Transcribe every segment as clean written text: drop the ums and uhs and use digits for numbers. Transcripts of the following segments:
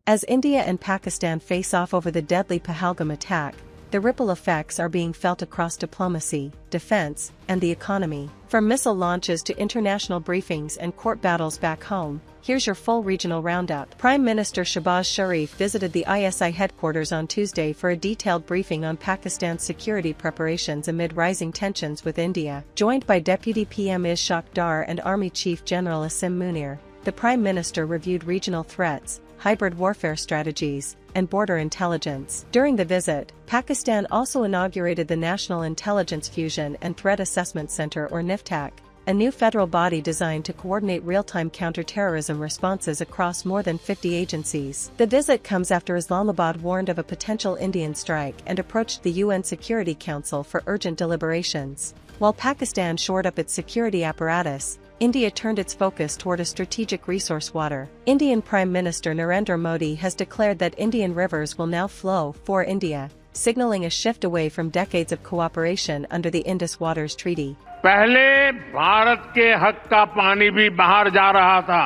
As India and Pakistan face off over the deadly Pahalgam attack, the ripple effects are being felt across diplomacy, defense, and the economy. From missile launches to international briefings and court battles back home, here's your full regional roundup. Prime Minister Shehbaz Sharif visited the ISI headquarters on Tuesday for a detailed briefing on Pakistan's security preparations amid rising tensions with India. Joined by Deputy PM 𝐒𝐿𝐴 and Army Chief General Asim Munir, the Prime Minister reviewed regional threats, hybrid warfare strategies, and border intelligence. During the visit, Pakistan also inaugurated the National Intelligence Fusion and Threat Assessment Center or NIFTAC, a new federal body designed to coordinate real-time counterterrorism responses across more than 50 agencies. The visit comes after Islamabad warned of a potential Indian strike and approached the UN Security Council for urgent deliberations. While Pakistan shored up its security apparatus, India turned its focus toward a strategic resource water. Indian Prime Minister Narendra Modi has declared that Indian rivers will now flow for India, signaling a shift away from decades of cooperation under the Indus Waters Treaty. पहले भारत के हक का पानी भी बाहर जा रहा था,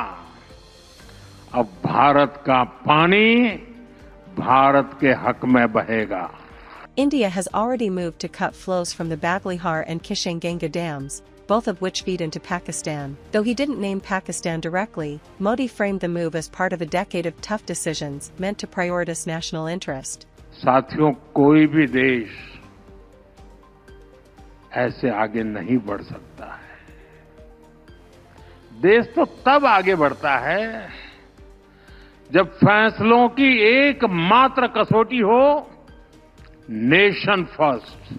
अब भारत का पानी भारत के हक में बहेगा. India has already moved to cut flows from the Balochistan and 𝐒𝐭𝐨𝐫𝐢𝐬 dams, both of which feed into Pakistan. Though he didn't name Pakistan directly, Modi framed the move as part of a decade of tough decisions meant to prioritize national interest. साथियों, कोई भी देश ऐसे आगे नहीं बढ़ सकता है. देश तो तब आगे बढ़ता है जब फैसलों की एकमात्र कसौटी हो nation first.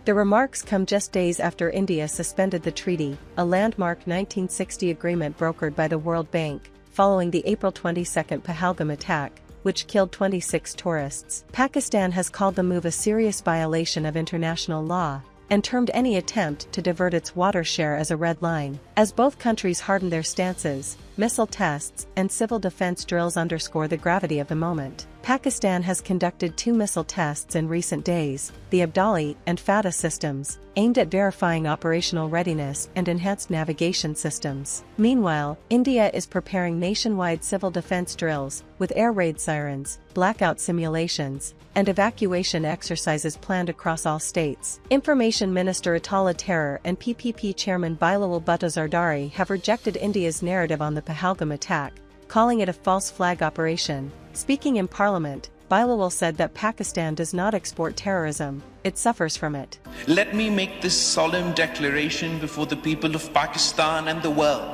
The remarks come just days after India suspended the treaty, a landmark 1960 agreement brokered by the World Bank, following the April 22 Pahalgam attack, which killed 26 tourists. Pakistan has called the move a serious violation of international law, and termed any attempt to divert its water share as a red line. As both countries harden their stances, missile tests and civil defense drills underscore the gravity of the moment. Pakistan has conducted 2 missile tests in recent days, the Abdali and Fatah systems, aimed at verifying operational readiness and enhanced navigation systems. Meanwhile, India is preparing nationwide civil defense drills, with air raid sirens, blackout simulations, and evacuation exercises planned across all states. Information Minister Atal Terror and PPP Chairman Bilawal Bhutto Zardari have rejected India's narrative on the Pahalgam attack, calling it a false flag operation. Speaking in Parliament, Bilawal said that Pakistan does not export terrorism, it suffers from it. Let me make this solemn declaration before the people of Pakistan and the world.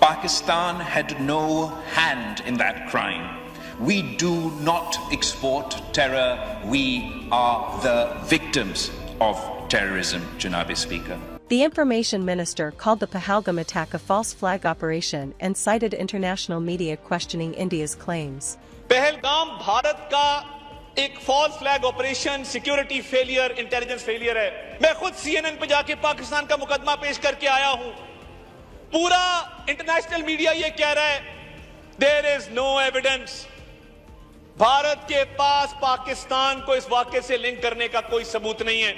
Pakistan had no hand in that crime. We do not export terror. We are the victims of terrorism, Janabi Speaker. The Information Minister called the Pahalgam attack a false flag operation and cited international media questioning India's claims. Pahalgam Bharat का एक false flag operation, security failure, intelligence failure है. मैं खुद CNN पे जाके पाकिस्तान का मुकदमा पेश करके आया हूं. पूरा इंटरनेशनल मीडिया ये कह रहा है, there is no evidence. Bharat के पास पाकिस्तान को इस वाकये से लिंक करने का कोई सबूत नहीं है.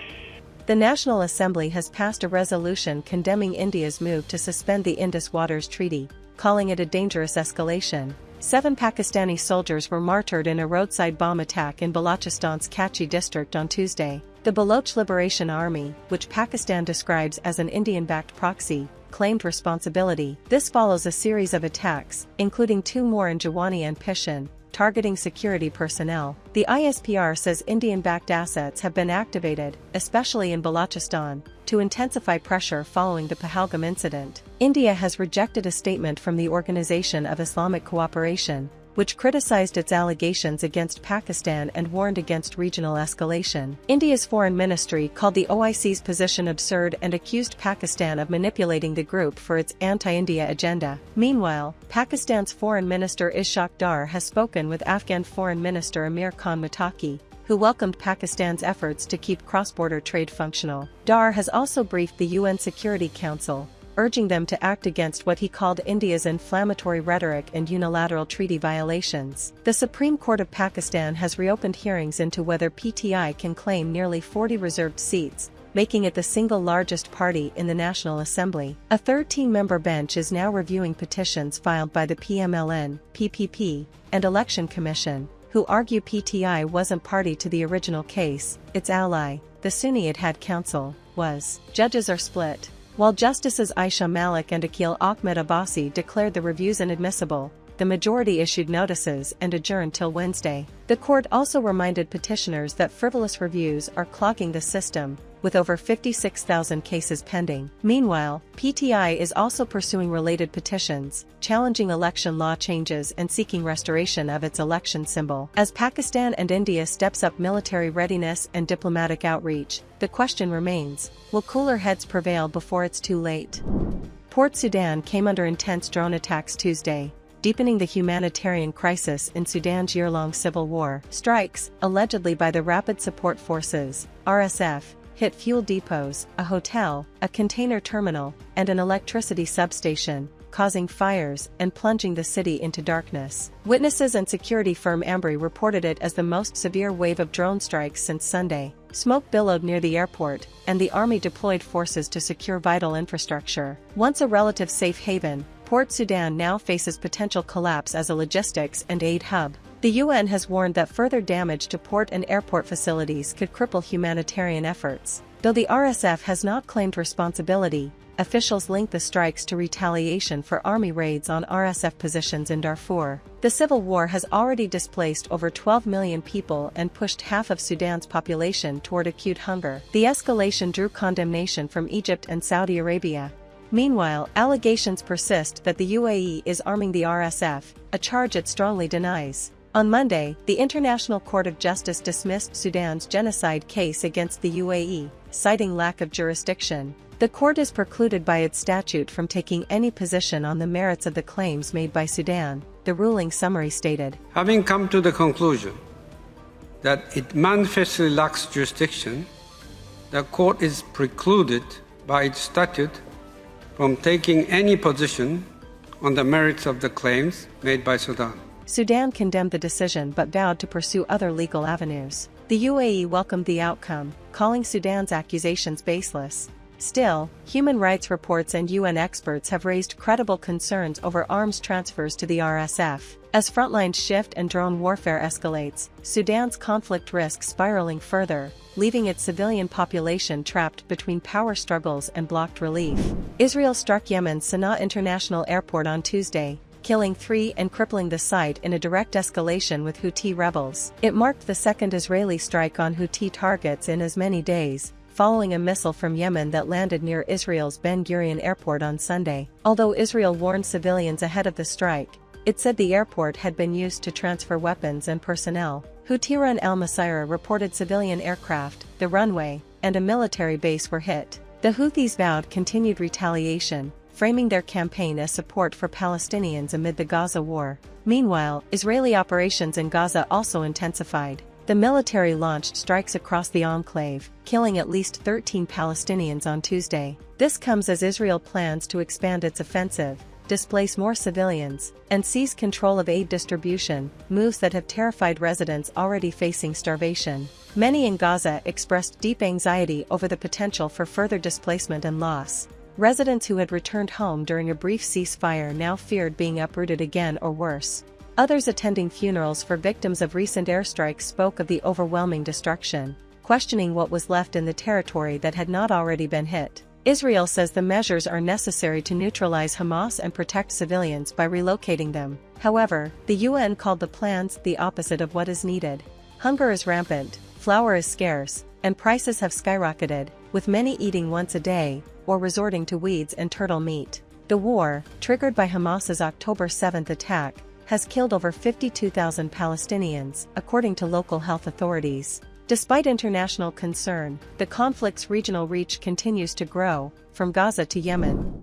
The National Assembly has passed a resolution condemning India's move to suspend the Indus Waters Treaty, calling it a dangerous escalation. 7 Pakistani soldiers were martyred in a roadside bomb attack in Balochistan's 𝐃𝐚𝐰𝐬 district on Tuesday. The Baloch Liberation Army, which Pakistan describes as an Indian-backed proxy, claimed responsibility. This follows a series of attacks, including 2 more in Jiwani and Pishan, targeting security personnel. The ISPR says Indian-backed assets have been activated, especially in Balochistan, to intensify pressure following the Pahalgam incident. India has rejected a statement from the Organization of Islamic Cooperation, which criticized its allegations against Pakistan and warned against regional escalation. India's foreign ministry called the OIC's position absurd and accused Pakistan of manipulating the group for its anti-India agenda. Meanwhile, Pakistan's foreign minister Ishaq Dar has spoken with Afghan foreign minister Amir Khan Muttaqi, who welcomed Pakistan's efforts to keep cross-border trade functional. Dar has also briefed the UN Security Council, urging them to act against what he called India's inflammatory rhetoric and unilateral treaty violations. The Supreme Court of Pakistan has reopened hearings into whether PTI can claim nearly 40 reserved seats, making it the single largest party in the National Assembly. A 13-member bench is now reviewing petitions filed by the PMLN, PPP, and Election Commission, who argue PTI wasn't party to the original case. Its ally, the Sunni Ittihad Council, was. Judges are split. While Justices Aisha Malik and 𝐃𝐚𝐰𝐬 declared the reviews inadmissible, the majority issued notices and adjourned till Wednesday. The court also reminded petitioners that frivolous reviews are clogging the system, with over 56,000 cases pending. Meanwhile, PTI is also pursuing related petitions, challenging election law changes and seeking restoration of its election symbol. As Pakistan and India steps up military readiness and diplomatic outreach, the question remains, will cooler heads prevail before it's too late? Port Sudan came under intense drone attacks Tuesday, deepening the humanitarian crisis in Sudan's year-long civil war. Strikes, allegedly by the Rapid Support Forces, RSF, hit fuel depots, a hotel, a container terminal, and an electricity substation, causing fires and plunging the city into darkness. Witnesses and security firm Ambri reported it as the most severe wave of drone strikes since Sunday. Smoke billowed near the airport, and the army deployed forces to secure vital infrastructure. Once a relative safe haven, Port Sudan now faces potential collapse as a logistics and aid hub. The UN has warned that further damage to port and airport facilities could cripple humanitarian efforts. Though the RSF has not claimed responsibility, officials link the strikes to retaliation for army raids on RSF positions in Darfur. The civil war has already displaced over 12 million people and pushed half of Sudan's population toward acute hunger. The escalation drew condemnation from Egypt and Saudi Arabia. Meanwhile, allegations persist that the UAE is arming the RSF, a charge it strongly denies. On Monday, the International Court of Justice dismissed Sudan's genocide case against the UAE, citing lack of jurisdiction. The court is precluded by its statute from taking any position on the merits of the claims made by Sudan, the ruling summary stated. Having come to the conclusion that it manifestly lacks jurisdiction, the court is precluded by its statute from taking any position on the merits of the claims made by Sudan. Sudan condemned the decision but vowed to pursue other legal avenues. The UAE welcomed the outcome, calling Sudan's accusations baseless. Still, human rights reports and UN experts have raised credible concerns over arms transfers to the RSF. As frontlines shift and drone warfare escalates, Sudan's conflict risks spiraling further, leaving its civilian population trapped between power struggles and blocked relief. Israel struck Yemen's Sana'a International Airport on Tuesday, killing 3 and crippling the site in a direct escalation with Houthi rebels. It marked the second Israeli strike on Houthi targets in as many days, following a missile from Yemen that landed near Israel's Ben Gurion airport on Sunday. Although Israel warned civilians ahead of the strike, it said the airport had been used to transfer weapons and personnel. Houthi-run Al-Masirah reported civilian aircraft, the runway, and a military base were hit. The Houthis vowed continued retaliation, framing their campaign as support for Palestinians amid the Gaza war. Meanwhile, Israeli operations in Gaza also intensified. The military launched strikes across the enclave, killing at least 13 Palestinians on Tuesday. This comes as Israel plans to expand its offensive, displace more civilians, and seize control of aid distribution, moves that have terrified residents already facing starvation. Many in Gaza expressed deep anxiety over the potential for further displacement and loss. Residents who had returned home during a brief ceasefire now feared being uprooted again or worse. Others attending funerals for victims of recent airstrikes spoke of the overwhelming destruction, questioning what was left in the territory that had not already been hit. Israel says the measures are necessary to neutralize Hamas and protect civilians by relocating them. However, the UN called the plans the opposite of what is needed. Hunger is rampant, flour is scarce, and prices have skyrocketed, with many eating once a day, or resorting to weeds and turtle meat. The war, triggered by Hamas's October 7 attack, has killed over 52,000 Palestinians, according to local health authorities. Despite international concern, the conflict's regional reach continues to grow, from Gaza to Yemen.